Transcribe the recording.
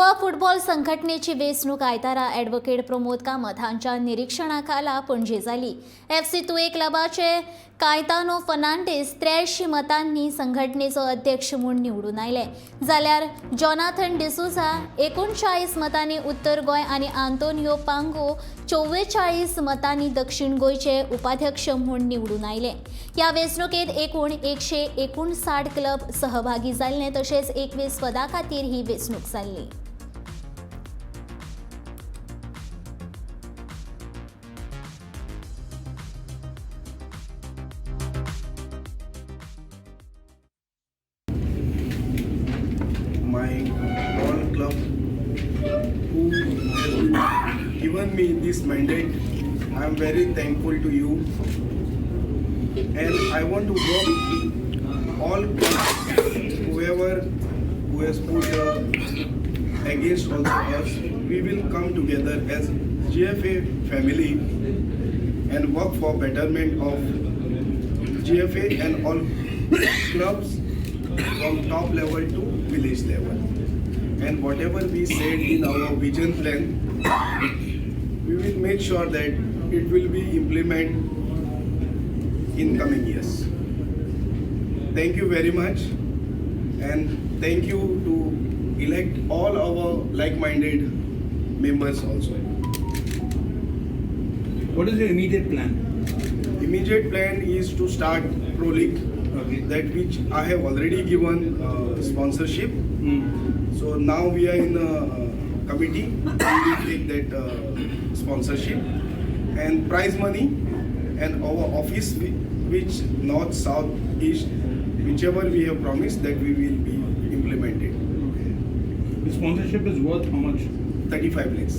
Goa football संघटनेची वेंचणूक आयतारा ॲडव्होकेट प्रमोद कामत हांच्या निरीक्षणाखाला पणजे जाली। FC तुए क्लबाचे कायतानो फर्नांडीस 83 मतांनी संघटनेचो अध्यक्ष म्हूण निवडून आयले, जाल्यार जोनाथन डिसूजा 39 मतांनी उत्तर गोंय आनी आंतोनियो पांगो 44 मतांनी दक्षिण गोंयचे उपाध्यक्ष म्हूण निवडून आयले। ह्या वेंचणुकेत एकूण 159 क्लब सहभागी जाल्ले, तशेंच 21 पदां खातीर ही वेंचणूक जाल्ली। My all club who has given me this mandate, I am very thankful to you, and I want to work all clubs, who has put against also us. We will come together as GFA family and work for betterment of GFA and all clubs from top level to village level. And whatever we said in our vision plan, we will make sure that it will be implemented in coming years. Thank you very much, and thank you to elect all our like-minded members also. What is your immediate plan? Immediate plan is to start Pro League, that which I have already given sponsorship. So now we are in a committee. We will take that sponsorship and prize money, and our office, which north, south, east, whichever we have promised, that we will be implemented. The sponsorship is worth how much? 35 lakhs.